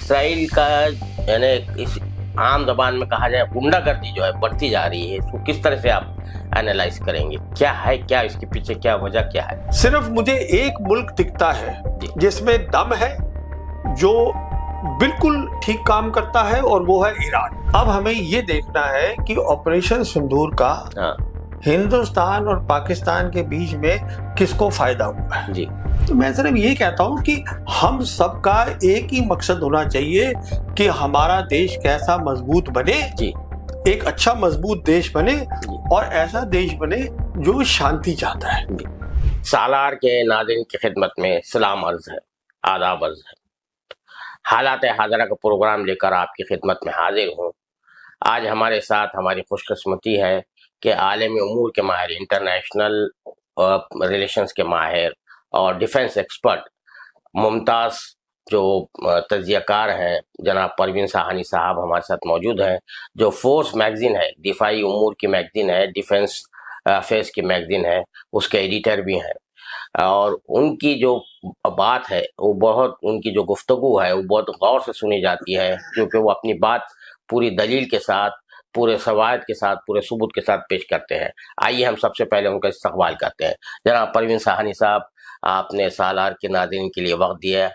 Israel का यानी इस आम जबान में कहा जाए गुंडागर्दी जो है बढ़ती जा रही है, इसको किस तरह से आप एनालाइज करेंगे? क्या है, क्या इसके पीछे क्या वजह क्या है? सिर्फ मुझे एक मुल्क दिखता है जिसमें दम है, जो बिल्कुल ठीक काम करता है, और वो है ईरान। अब हमें ये देखना है कि ऑपरेशन सिंदूर का हिंदुस्तान और पाकिस्तान के बीच में किसको फायदा हुआ है जी। तो मैं सिर्फ ये कहता हूँ कि हम सबका एक ही मकसद होना चाहिए कि हमारा देश कैसा मजबूत बने जी, एक अच्छा मजबूत देश बने और ऐसा देश बने जो शांति चाहता है। सालार के नाज़रीन की खिदमत में सलाम अर्ज है, आदाब अर्ज है। हालात हाजरा का प्रोग्राम लेकर आपकी खिदमत में हाजिर हूँ। आज हमारे साथ हमारी खुशकिस्मती है कि आलमी उमूर के माहिर, इंटरनेशनल रिलेशंस के माहिर और डिफेंस एक्सपर्ट मुमताज़ जो तज्ज़ियाकार हैं, जनाब परवीन साहनी साहब हमारे साथ मौजूद हैं, जो फोर्स मैगज़ीन है, दिफाई उमूर की मैगज़ीन है, डिफेंस अफेयर्स की मैगज़ीन है, उसके एडिटर भी हैं। और उनकी जो बात है वो बहुत, उनकी जो गुफ्तगू है वो बहुत गौर से सुनी जाती है, क्योंकि वो अपनी बात पूरी दलील के साथ, पूरे सवायद के साथ, पूरे सबूत के साथ पेश करते हैं। आइए हम सबसे पहले उनका इस्तकबाल करते हैं। जनाब परवीन साहनी साहब, आपने सालार के नाज़रीन के लिए वक्त दिया,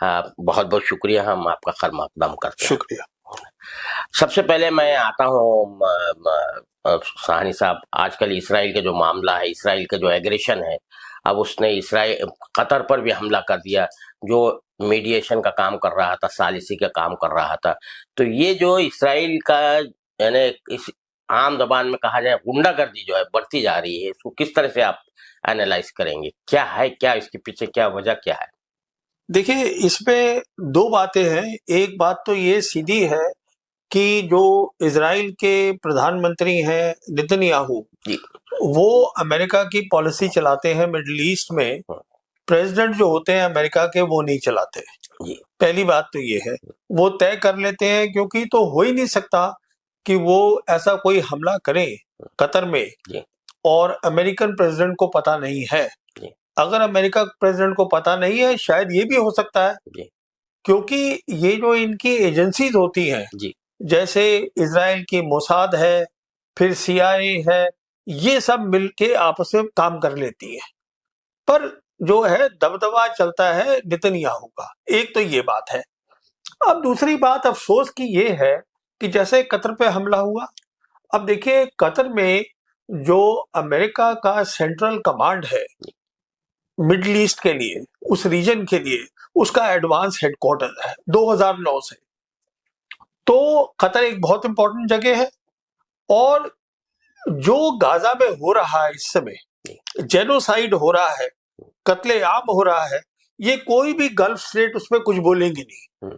बहुत बहुत शुक्रिया, हम आपका खैर मकदम करते हैं। शुक्रिया। सबसे पहले मैं आता हूँ साहनी साहब, आजकल इसराइल का जो मामला है, इसराइल का जो एग्रेशन है, अब उसने इसराइल कतर पर भी हमला कर दिया, जो मीडिएशन का काम कर रहा था, सालिसी का काम कर रहा था। तो ये जो इसराइल का यानी इस आम जबान में कहा जाए गुंडागर्दी जो है बढ़ती जा रही है, इसको किस तरह से आप एनालाइज करेंगे? क्या है, क्या इसके पीछे क्या वजह क्या है? देखिए, इसमें दो बातें हैं। एक बात तो ये सीधी है कि जो इजराइल के प्रधानमंत्री हैं नेतन्याहू जी, वो अमेरिका की पॉलिसी चलाते हैं मिडिल ईस्ट में। प्रेसिडेंट जो होते हैं अमेरिका के वो नहीं चलाते जी। पहली बात तो ये है, वो तय कर लेते हैं, क्योंकि तो हो ही नहीं सकता कि वो ऐसा कोई हमला करे कतर में जी, और अमेरिकन प्रेसिडेंट को पता नहीं है जी। अगर अमेरिका प्रेसिडेंट को पता नहीं है, शायद ये भी हो सकता है जी, क्योंकि ये जो इनकी एजेंसीज होती हैं जी, जैसे इजराइल की मोसाद है, फिर CIA है, ये सब मिलके आपस में काम कर लेती है, पर जो है दबदबा चलता है नेतन्याहू का। एक तो ये बात है। अब दूसरी बात अफसोस की ये है कि जैसे कतर पे हमला हुआ, अब देखिए कतर में जो अमेरिका का सेंट्रल कमांड है मिडिल ईस्ट के लिए, उस रीजन के लिए, उसका एडवांस हेडक्वार्टर है 2009 से। तो कतर एक बहुत इंपॉर्टेंट जगह है, और जो गाजा में हो रहा है इस समय, जेनोसाइड हो रहा है, कत्लेआम हो रहा है, ये कोई भी गल्फ स्टेट उसमें कुछ बोलेंगे नहीं,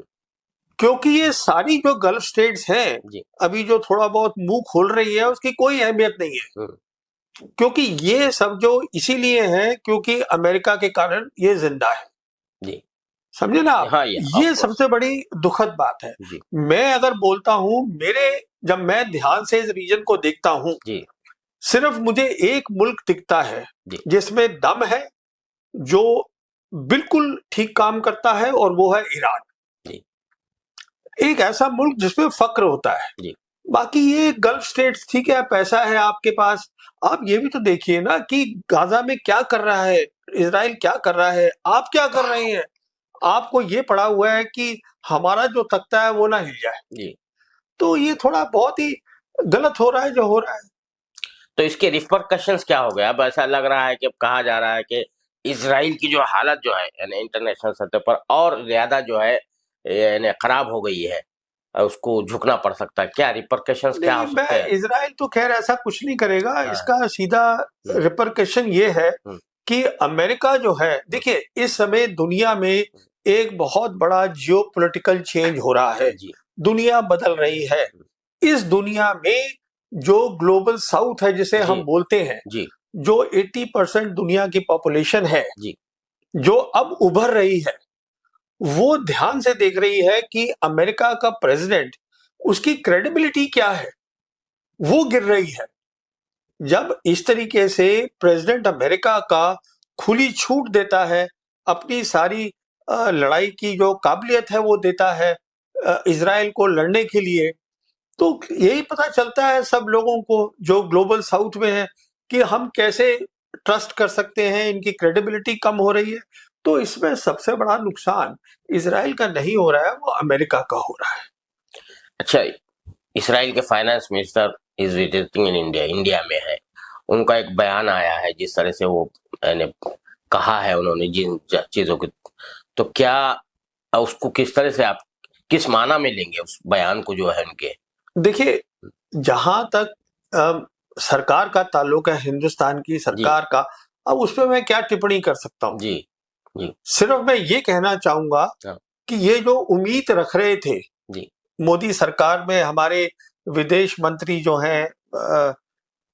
क्योंकि ये सारी जो गल्फ स्टेट्स हैं अभी जो थोड़ा बहुत मुंह खोल रही है, उसकी कोई अहमियत नहीं है, क्योंकि ये सब जो इसीलिए है क्योंकि अमेरिका के कारण ये जिंदा है जी। समझे ना? हाँ, ये सबसे बड़ी दुखद बात है। मैं अगर बोलता हूं, जब मैं ध्यान से इस रीजन को देखता हूं, सिर्फ मुझे एक मुल्क दिखता है जिसमें दम है, जो बिल्कुल ठीक काम करता है, और वो है ईरान। एक ऐसा मुल्क जिसमें फक्र होता है। बाकी ये गल्फ स्टेट्स, ठीक है, पैसा है आपके पास, आप ये भी तो देखिए ना कि गाजा में क्या कर रहा है इजराइल, क्या कर रहा है, आप क्या कर रहे हैं। आपको ये पड़ा हुआ है कि हमारा जो तख्ता है वो ना हिल जाए। तो ये थोड़ा बहुत ही गलत हो रहा है जो हो रहा है। तो इसके रिपरकशंस क्या हो गए? अब ऐसा लग रहा है कि कहा जा रहा है कि इजराइल की जो हालत जो है यानी इंटरनेशनल सतह पर और ज्यादा जो है यानी खराब हो गई है, उसको झुकना पड़ सकता है। क्या रिपरकशंस क्या हो सकते हैं? इजराइल तो खैर ऐसा कुछ नहीं करेगा। इसका सीधा रिपरकशन ये है कि अमेरिका जो है, देखिए इस समय दुनिया में एक बहुत बड़ा जियोपॉलिटिकल चेंज हो रहा है, दुनिया बदल रही है। इस दुनिया में जो ग्लोबल साउथ है जिसे हम बोलते हैं, जो 80% दुनिया की पॉपुलेशन है, जो अब उभर रही है, वो ध्यान से देख रही है कि अमेरिका का प्रेसिडेंट, उसकी क्रेडिबिलिटी क्या है, वो गिर रही है। जब इस तरीके से प्रेसिडेंट अमेरिका का खुली छूट देता है, अपनी सारी लड़ाई की जो काबिलियत है वो देता है, इजराइल को लड़ने के लिए। तो यही पता चलता है सब लोगों को जो ग्लोबल साउथ में है कि हम कैसे ट्रस्ट कर सकते हैं, इनकी क्रेडिबिलिटी कम हो रही है। तो इसमें सबसे बड़ा नुकसान इजराइल का नहीं हो रहा है, वो अमेरिका का हो रहा है। अच्छा, इसराइल के finance minister is visiting in India, India में है, उनका एक बयान आया है जिस तरह से वो मैंने कहा है उन्होंने जिन चीजों की, तो क्या उसको किस तरह से आप किस माना में लेंगे उस बयान को जो है उनके? देखिए, जहां तक सरकार का ताल्लुक है, हिंदुस्तान की सरकार का, अब उस पर मैं क्या टिप्पणी कर सकता हूँ? जी जी, सिर्फ मैं ये कहना चाहूंगा हाँ, कि ये जो उम्मीद रख रहे थे जी, मोदी सरकार में, हमारे विदेश मंत्री जो हैं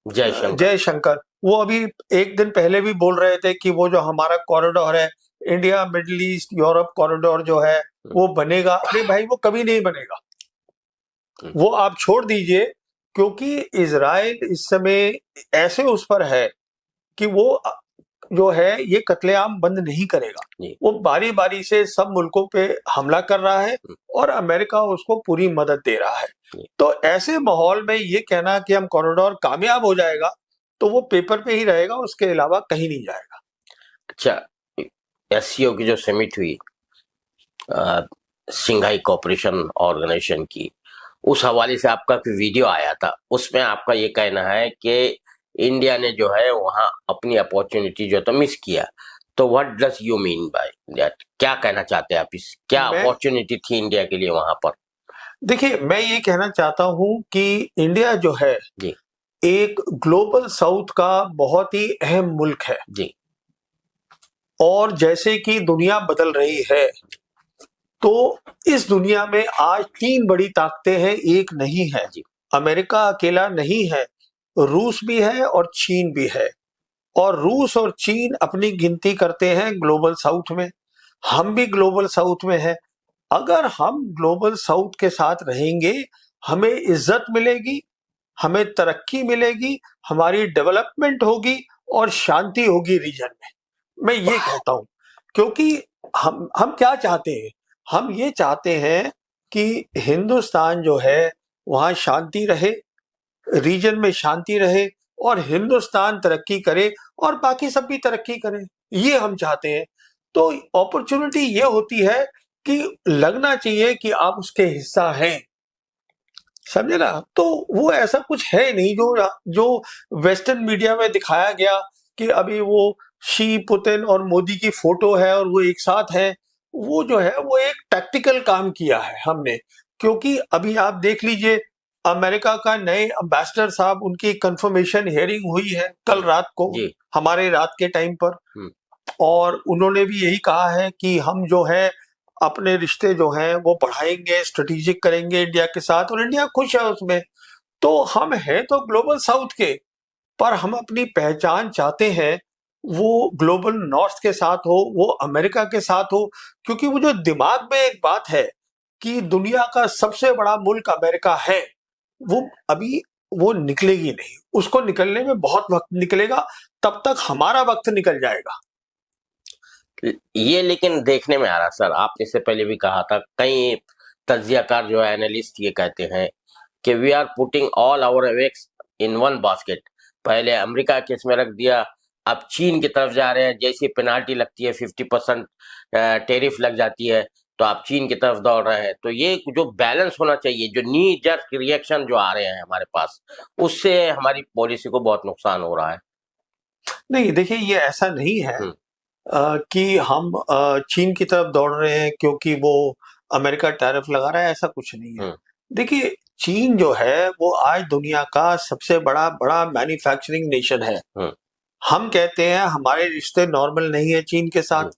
जयशंकर, वो अभी एक दिन पहले भी बोल रहे थे कि वो जो हमारा कॉरिडोर है, India middle east Europe corridor जो है वो बनेगा। अरे भाई, वो कभी नहीं बनेगा, वो आप छोड़ दीजिए, क्योंकि इजराइल इस समय ऐसे उस पर है कि वो जो है ये कत्लेआम बंद नहीं करेगा। वो बारी बारी से सब मुल्कों पे हमला कर रहा है और अमेरिका उसको पूरी मदद दे रहा है। तो ऐसे माहौल में ये कहना कि हम कॉरिडोर कामयाब हो जाएगा, तो वो पेपर पे ही रहेगा, उसके अलावा कहीं नहीं जाएगा। अच्छा, एससीओ की जो समिट हुई सिंघाई कोऑपरेशन ऑर्गेनाइजेशन की, उस हवाले से आपका कोई वीडियो आया था, उसमें आपका ये कहना है कि इंडिया ने जो है वहां अपनी अपॉर्चुनिटी जो तो मिस किया। तो what does you mean by that? क्या कहना चाहते हैं आप, इस क्या अपॉर्चुनिटी थी इंडिया के लिए वहां पर? देखिए, मैं ये कहना चाहता हूं कि इंडिया जो है जी, एक ग्लोबल साउथ का बहुत ही अहम मुल्क है जी, और जैसे कि दुनिया बदल रही है, तो इस दुनिया में आज 3 बड़ी ताकतें हैं, एक नहीं है। अमेरिका अकेला नहीं है, रूस भी है और चीन भी है। और रूस और चीन अपनी गिनती करते हैं ग्लोबल साउथ में, हम भी ग्लोबल साउथ में हैं। अगर हम ग्लोबल साउथ के साथ रहेंगे, हमें इज्जत मिलेगी, हमें तरक्की मिलेगी, हमारी डेवलपमेंट होगी और शांति होगी रीजन में। मैं ये कहता हूं, क्योंकि हम क्या चाहते हैं? हम ये चाहते हैं कि हिंदुस्तान जो है वहां शांति रहे, रीजन में शांति रहे और हिंदुस्तान तरक्की करे और बाकी सब भी तरक्की करें, ये हम चाहते हैं। तो अपॉर्चुनिटी ये होती है कि लगना चाहिए कि आप उसके हिस्सा हैं, समझे ना? तो वो ऐसा कुछ है नहीं जो वेस्टर्न मीडिया में दिखाया गया कि अभी वो शी, पुतिन और मोदी की फोटो है और वो एक साथ है। वो जो है वो एक टैक्टिकल काम किया है हमने, क्योंकि अभी आप देख लीजिए, अमेरिका का नए एम्बेसडर साहब, उनकी कंफर्मेशन हियरिंग हुई है कल रात को, हमारे रात के टाइम पर, और उन्होंने भी यही कहा है कि हम जो है अपने रिश्ते जो हैं वो बढ़ाएंगे, स्ट्रेटेजिक करेंगे इंडिया के साथ, और इंडिया खुश है उसमें। तो हम हैं तो ग्लोबल साउथ के, पर हम अपनी पहचान चाहते हैं वो ग्लोबल नॉर्थ के साथ हो, वो अमेरिका के साथ हो, क्योंकि वो जो दिमाग में एक बात है कि दुनिया का सबसे बड़ा मुल्क अमेरिका है, वो अभी वो निकलेगी नहीं, उसको निकलने में बहुत वक्त निकलेगा, तब तक हमारा वक्त निकल जाएगा। ये लेकिन देखने में आ रहा सर, आपने इससे पहले भी कहा था, कई तज्जियाकार जो है एनालिस्ट ये कहते हैं कि we are putting all our eggs in one basket. पहले अमेरिका के इसमें रख दिया, अब चीन की तरफ जा रहे हैं, जैसी पेनाल्टी लगती है 50% टेरिफ लग जाती है, तो आप चीन की तरफ दौड़ रहे हैं। तो ये जो बैलेंस होना चाहिए, जो नी जर्क रिएक्शन जो आ रहे हैं हमारे पास, उससे हमारी पॉलिसी को बहुत नुकसान हो रहा है। नहीं, देखिए, ये ऐसा नहीं है कि हम चीन की तरफ दौड़ रहे हैं क्योंकि वो अमेरिका टैरिफ लगा रहा है, ऐसा कुछ नहीं है। देखिए, चीन जो है वो आज दुनिया का सबसे बड़ा मैन्युफैक्चरिंग नेशन है। हम कहते हैं हमारे रिश्ते नॉर्मल नहीं है चीन के साथ,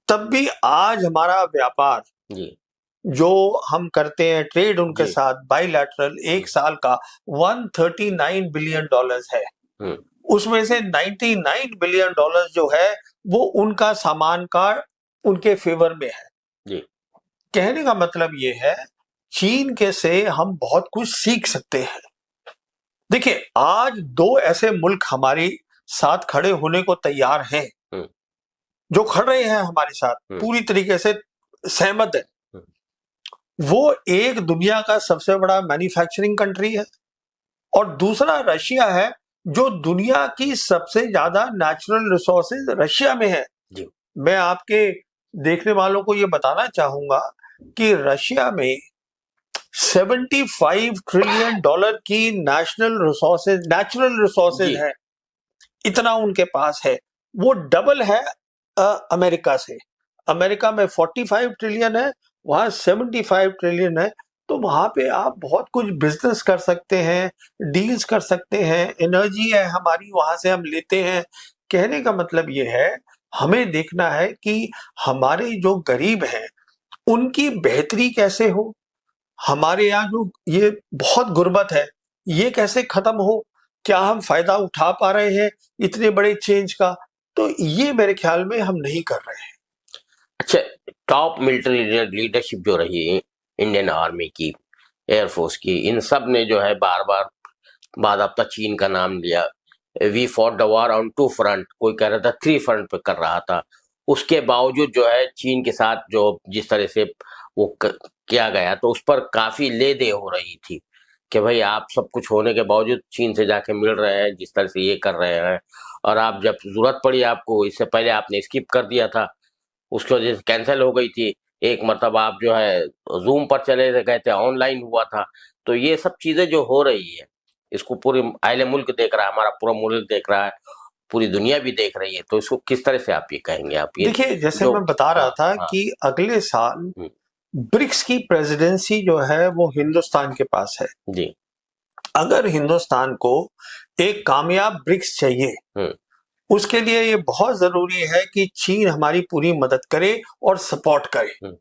तब भी आज हमारा व्यापार जो हम करते हैं, ट्रेड उनके साथ बाइलैटरल, एक साल का $139 बिलियन है। उसमें से $99 बिलियन जो है वो उनका सामान का उनके फेवर में है। कहने का मतलब ये है, चीन के से हम बहुत कुछ सीख सकते हैं। देखिए, आज 2 ऐसे मुल्क हमारे साथ खड़े होने को तैयार हैं, जो खड़ रहे हैं हमारे साथ, पूरी तरीके से सहमत है। वो एक दुनिया का सबसे बड़ा मैन्युफैक्चरिंग कंट्री है, और दूसरा रशिया है जो दुनिया की सबसे ज्यादा नेचुरल रिसोर्सेज रशिया में है। जी। मैं आपके देखने वालों को ये बताना चाहूंगा कि रशिया में 75 ट्रिलियन डॉलर की नेचुरल रिसोर्सेज है, इतना उनके पास है। वो डबल है अमेरिका से। अमेरिका में 45 ट्रिलियन है, वहां 75 ट्रिलियन है। तो वहां पे आप बहुत कुछ बिजनेस कर सकते हैं, डील्स कर सकते हैं, एनर्जी है हमारी, वहां से हम लेते हैं। कहने का मतलब ये है, हमें देखना है कि हमारे जो गरीब हैं उनकी बेहतरी कैसे हो, हमारे यहाँ जो ये बहुत गुर्बत है ये कैसे खत्म हो, क्या हम फायदा उठा पा रहे हैं इतने बड़े चेंज का। तो ये मेरे ख्याल में हम नहीं कर रहे हैं। अच्छा, टॉप मिलिट्री लीडरशिप जो रही है इंडियन आर्मी की, एयरफोर्स की, इन सब ने जो है बार बार बाज़ाब्ता चीन का नाम लिया। We fought the war on 2 front, कोई कह रहा था 3 फ्रंट पे कर रहा था। उसके बावजूद जो है चीन के साथ जो जिस तरह से वो किया गया, तो उस पर काफी ले दे हो रही थी कि भाई आप सब कुछ होने के बावजूद चीन से जाके मिल रहे हैं, जिस तरह से ये कर रहे हैं, और आप जब जरूरत पड़ी आपको, इससे पहले आपने स्किप कर दिया था, उसकी वजह से कैंसिल हो गई थी। एक मतलब आप जो है जूम पर चले गए थे, ऑनलाइन हुआ था। तो ये सब चीजें जो हो रही है, इसको पूरी अहले मुल्क देख रहा है, हमारा पूरा मुल्क देख रहा है, पूरी दुनिया भी देख रही है। तो इसको किस तरह से आप ये कहेंगे? आप ये देखिए, जैसे मैं बता रहा था कि अगले साल ब्रिक्स की प्रेसिडेंसी जो है वो हिंदुस्तान के पास है जी। अगर हिंदुस्तान को एक कामयाब ब्रिक्स चाहिए, उसके लिए ये बहुत जरूरी है कि चीन हमारी पूरी मदद करे और सपोर्ट करे।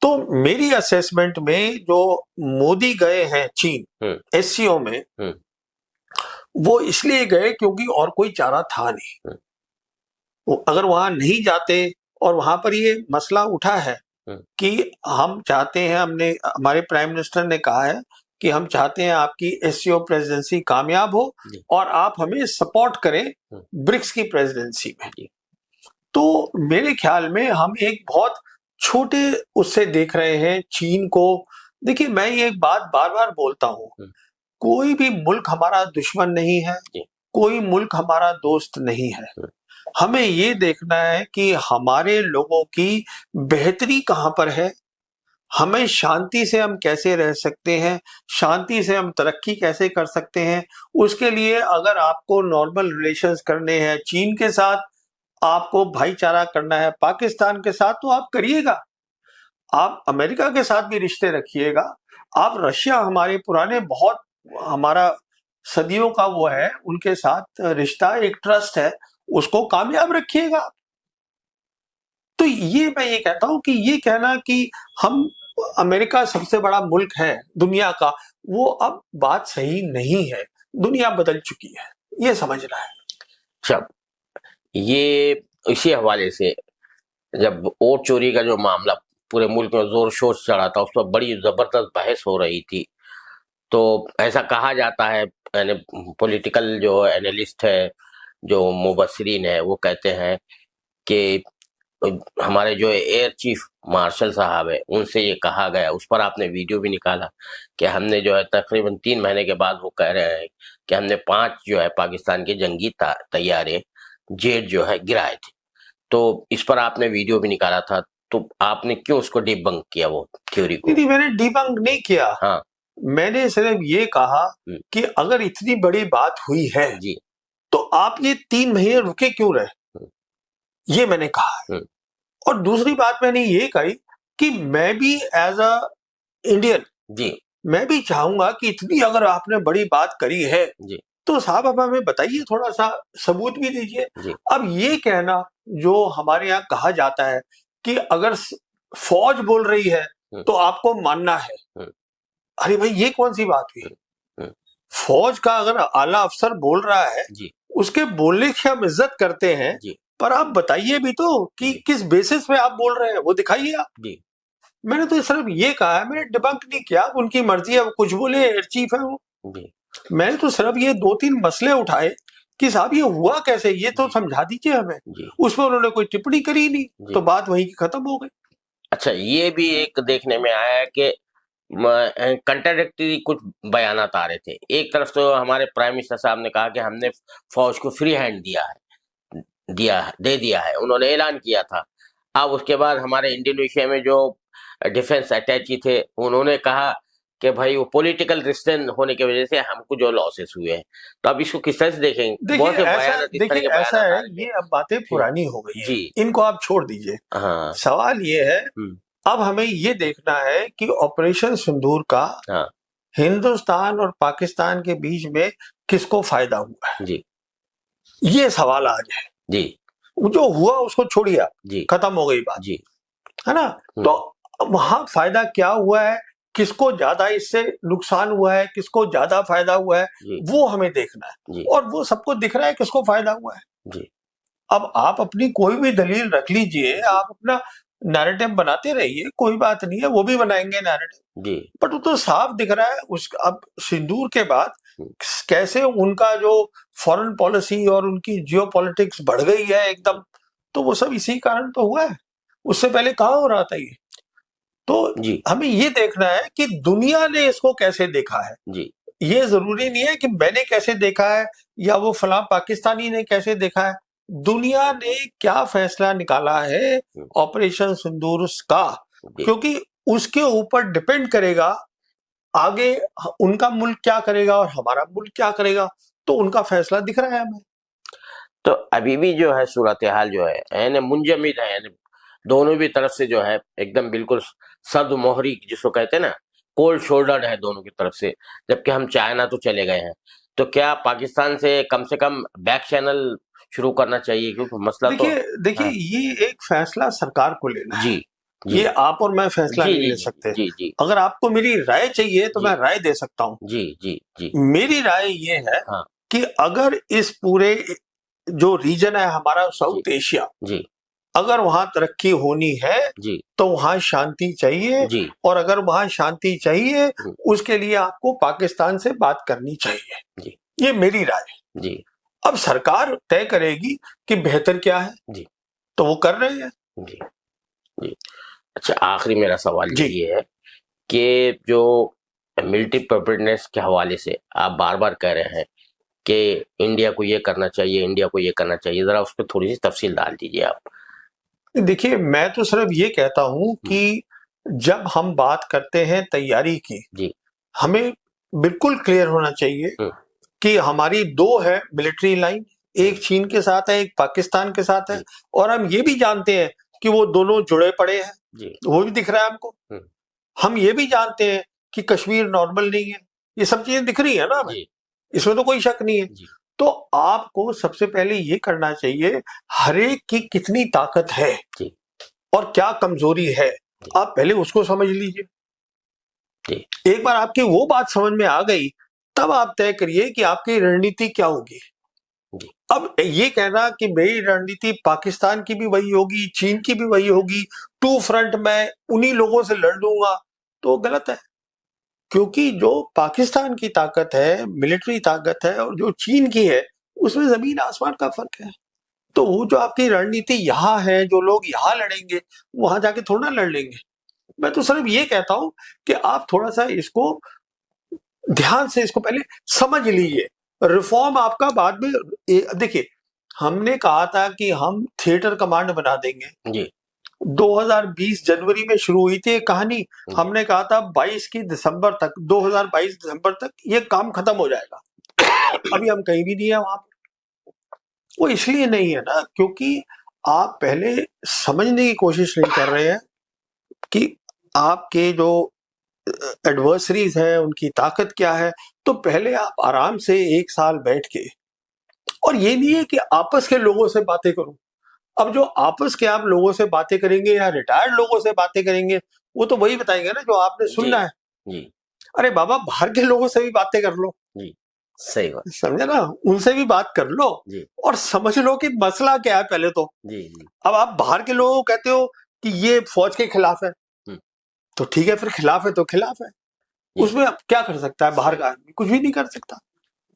तो मेरी असेसमेंट में जो मोदी गए हैं चीन एससीओ में, वो इसलिए गए क्योंकि और कोई चारा था नहीं। वो अगर वहां नहीं जाते, और वहां पर ये मसला उठा है कि हम चाहते हैं, हमारे प्राइम मिनिस्टर ने कहा है कि हम चाहते हैं आपकी एससीओ प्रेसिडेंसी कामयाब हो और आप हमें सपोर्ट करें ब्रिक्स की प्रेसिडेंसी में। तो मेरे ख्याल में हम एक बहुत छोटे उससे देख रहे हैं चीन को। देखिए, मैं ये एक बात बार बार बोलता हूं, कोई भी मुल्क हमारा दुश्मन नहीं है, कोई मुल्क हमारा दोस्त नहीं है। हमें ये देखना है कि हमारे लोगों की बेहतरी कहां पर है, हमें शांति से हम कैसे रह सकते हैं, शांति से हम तरक्की कैसे कर सकते हैं। उसके लिए अगर आपको नॉर्मल रिलेशंस करने हैं चीन के साथ, आपको भाईचारा करना है पाकिस्तान के साथ, तो आप करिएगा। आप अमेरिका के साथ भी रिश्ते रखिएगा। आप रशिया, हमारे पुराने बहुत, हमारा सदियों का वो है, उनके साथ रिश्ता, एक ट्रस्ट है, उसको कामयाब रखिएगा। तो ये मैं ये कहता हूं कि ये कहना कि हम अमेरिका सबसे बड़ा मुल्क है दुनिया का, वो अब बात सही नहीं है। दुनिया बदल चुकी है, ये समझना है। अच्छा, ये इसी हवाले से जब वोट चोरी का जो मामला पूरे मुल्क में जोर शोर से चढ़ा था, उस पर बड़ी जबरदस्त बहस हो रही थी। तो ऐसा कहा जाता है, पॉलिटिकल जो एनालिस्ट है, जो मुबस्सिरीन है, वो कहते हैं कि हमारे जो एयर चीफ मार्शल साहब है, उनसे ये कहा गया, उस पर आपने वीडियो भी निकाला कि हमने जो है तकरीबन 3 महीने के बाद वो कह रहे हैं कि हमने 5 जो है पाकिस्तान के जंगी तैयारे जेट जो है गिराए थे। तो इस पर आपने वीडियो भी निकाला था, तो आपने क्यों उसको डिबंक किया, वो थ्योरी को? नहीं, मैंने डिबंक नहीं किया। हाँ, मैंने सिर्फ ये कहा कि अगर इतनी बड़ी बात हुई है जी, तो आप ये 3 महीने रुके क्यों रहे, ये मैंने कहा। और दूसरी बात मैंने ये कही कि मैं भी एज अ इंडियन जी, मैं भी चाहूंगा कि इतनी अगर आपने बड़ी बात करी है जी, तो साहब अब हमें बताइए, थोड़ा सा सबूत भी दीजिए। अब ये कहना जो हमारे यहाँ कहा जाता है कि अगर फौज बोल रही है तो आपको मानना है, अरे भाई ये कौन सी बात हुई? फौज का अगर आला अफसर बोल रहा है, उसके बोलने की हम इज्जत करते हैं, पर आप बताइए भी तो कि किस बेसिस पे आप बोल रहे हैं, वो दिखाइए आप। मैंने तो सिर्फ ये कहा है, मैंने डिबंक नहीं किया। उनकी मर्जी है, वो कुछ बोले, एयर चीफ है वो। मैंने तो सिर्फ ये 2-3 मसले उठाए कि साहब ये हुआ कैसे, ये तो समझा दीजिए हमें। उसमें उन्होंने कोई टिप्पणी करी नहीं, तो बात वहीं की खत्म हो गई। अच्छा, ये भी एक देखने में आया है कि कंट्राडिक्टरी कुछ बयानात आ रहे थे। एक तरफ तो हमारे प्राइम मिनिस्टर साहब ने कहा कि हमने फौज को फ्री हैंड दे दिया है, उन्होंने ऐलान किया था। अब उसके बाद हमारे इंडोनेशिया में जो डिफेंस अटैची थे, उन्होंने कहा कि भाई वो पॉलिटिकल रिस्टेंट होने की वजह से हमको जो लॉसेस हुए हैं। तो अब इसको किस तरह से देखेंगे? बहुत से बयान इस तरह के ऐसा बयान है, आ रहे ये थे। अब बातें पुरानी हो गई जी। है, इनको आप छोड़ दीजिए। हाँ। सवाल ये है, अब हमें ये देखना है कि ऑपरेशन सिंदूर का हाँ। हिंदुस्तान और पाकिस्तान के बीच में किसको फायदा हुआ है। जी। ये सवाल आज है। जी। जो हुआ उसको छोड़िए, जी। खत्म हो गई बात। जी। है ना? तो वहां फायदा क्या हुआ है, किसको ज्यादा इससे नुकसान हुआ है, किसको ज्यादा फायदा हुआ है, वो हमें देखना है। और वो सबको दिख रहा है किसको फायदा हुआ है। जी। अब आप अपनी कोई भी दलील रख लीजिए, आप अपना नैरेटिव बनाते रहिए, कोई बात नहीं है, वो भी बनाएंगे नैरेटिव। जी। बट वो तो साफ दिख रहा है उस अब सिंदूर के बाद कैसे उनका जो फॉरेन पॉलिसी और उनकी जियो पॉलिटिक्स बढ़ गई है एकदम। तो वो सब इसी कारण तो हुआ है, उससे पहले कहाँ हो रहा था ये। तो हमें ये देखना है कि दुनिया ने इसको कैसे देखा है। जी। ये जरूरी नहीं है कि मैंने कैसे देखा है या वो फलां पाकिस्तानी ने कैसे देखा है। दुनिया ने क्या फैसला निकाला है ऑपरेशन सिंदूर का, क्योंकि उसके ऊपर डिपेंड करेगा आगे उनका मुल्क क्या करेगा और हमारा मुल्क क्या करेगा। तो उनका फैसला दिख रहा है हमें। तो अभी भी जो है सूरत हाल जो है मुंजमद है, दोनों भी तरफ से जो है एकदम बिल्कुल सर्द मोहरी जिसको कहते हैं ना, कोल्ड शोल्डर्ड है दोनों की तरफ से। जबकि हम चाइना तो चले गए हैं, तो क्या पाकिस्तान से कम बैक चैनल शुरू करना चाहिए? क्योंकि मसला देखिए हाँ। ये एक फैसला सरकार को लेना है। जी। ये आप और मैं फैसला नहीं ले सकते। जी। अगर आपको मेरी राय चाहिए तो मैं राय दे सकता हूँ। जी। मेरी राय ये है कि अगर इस पूरे जो रीजन है हमारा साउथ एशिया, अगर वहां तरक्की होनी है तो वहां शांति चाहिए। और अगर वहां शांति चाहिए उसके लिए आपको पाकिस्तान से बात करनी चाहिए। ये मेरी राय है। अब सरकार तय करेगी कि बेहतर क्या है, तो वो कर रहे हैं। अच्छा, आखिरी मेरा सवाल ये है कि जो मिलिट्री प्रिपेयर्डनेस के हवाले से आप बार बार कह रहे हैं कि इंडिया को ये करना चाहिए, इंडिया को ये करना चाहिए, जरा उस पर थोड़ी सी तफसील डाल दीजिए आप। देखिए, मैं तो सिर्फ ये कहता हूं कि जब हम बात करते हैं तैयारी की, हमें बिल्कुल क्लियर होना चाहिए कि हमारी दो है मिलिट्री लाइन, एक चीन के साथ है, एक पाकिस्तान के साथ है। और हम ये भी जानते हैं कि वो दोनों जुड़े पड़े हैं, वो भी दिख रहा है हमको। हम ये भी जानते हैं कि कश्मीर नॉर्मल नहीं है। ये सब चीजें दिख रही है ना हमें, इसमें तो कोई शक नहीं है। तो आपको सबसे पहले ये करना चाहिए हर एक की कितनी ताकत है और क्या कमजोरी है, आप पहले उसको समझ लीजिए। एक बार आपकी वो बात समझ में आ गई, तब आप तय करिए कि आपकी रणनीति क्या होगी। अब ये कहना कि मेरी रणनीति पाकिस्तान की भी वही होगी, चीन की भी वही होगी, टू फ्रंट में उन्हीं लोगों से लड़ लूंगा, तो गलत है। क्योंकि जो पाकिस्तान की ताकत है, मिलिट्री ताकत है, और जो चीन की है, उसमें जमीन आसमान का फर्क है। तो वो जो आपकी रणनीति यहाँ है, जो लोग यहाँ लड़ेंगे वहां जाके थोड़ा ना लड़ लेंगे। मैं तो सिर्फ ये कहता हूं कि आप थोड़ा सा इसको ध्यान से इसको पहले समझ लीजिए। रिफॉर्म आपका बाद में देखिए, हमने कहा था कि हम थिएटर कमांड बना देंगे। 2020 जनवरी में शुरू हुई थी कहानी। हमने कहा था 2022 दिसंबर तक ये काम खत्म हो जाएगा। अभी हम कहीं भी नहीं है वहां पर। वो इसलिए नहीं है ना क्योंकि आप पहले समझने की कोशिश नहीं कर रहे हैं कि आपके जो एडवर्सरीज हैं उनकी ताकत क्या है। तो पहले आप आराम से 1 साल बैठ के, और ये नहीं है कि आपस के लोगों से बातें करूं। अब जो आपस के आप लोगों से बातें करेंगे या रिटायर्ड लोगों से बातें करेंगे, वो तो वही बताएंगे ना जो आपने सुनना है। अरे बाबा, बाहर के लोगों से भी बातें कर लो। सही बात, समझे ना, उनसे भी बात कर लो और समझ लो कि मसला क्या है पहले तो। अब आप बाहर के लोगों को कहते हो कि ये फौज के खिलाफ है, तो ठीक है, फिर खिलाफ है तो खिलाफ है, उसमें अब क्या कर सकता है बाहर का आदमी? कुछ भी नहीं कर सकता।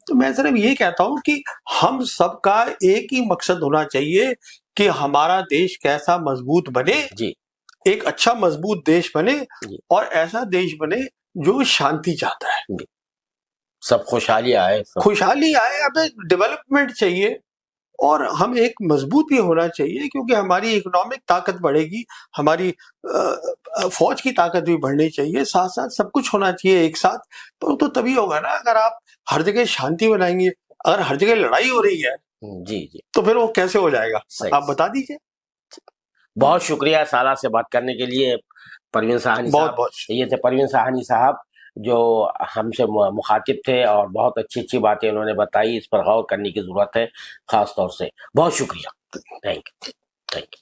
तो मैं सिर्फ ये कहता हूं कि हम सबका एक ही मकसद होना चाहिए कि हमारा देश कैसा मजबूत बने एक अच्छा मजबूत देश बने और ऐसा देश बने जो शांति चाहता है, सब खुशहाली आए, खुशहाली आए। अबे डेवलपमेंट चाहिए और हम एक मजबूत भी होना चाहिए, क्योंकि हमारी इकोनॉमिक ताकत बढ़ेगी, हमारी फौज की ताकत भी बढ़नी चाहिए, साथ साथ सब कुछ होना चाहिए एक साथ। तो तभी होगा ना। अगर आप हर जगह शांति बनाएंगे, अगर हर जगह लड़ाई हो रही है जी तो फिर वो कैसे हो जाएगा? आप बता दीजिए। बहुत शुक्रिया साला से बात करने के लिए परवीन साहनी साहब। ये थे परवीन साहनी साहब जो हमसे मुखातिब थे और बहुत अच्छी बातें उन्होंने बताई। इस पर गौर करने की जरूरत है खास तौर से। बहुत शुक्रिया। Thank you.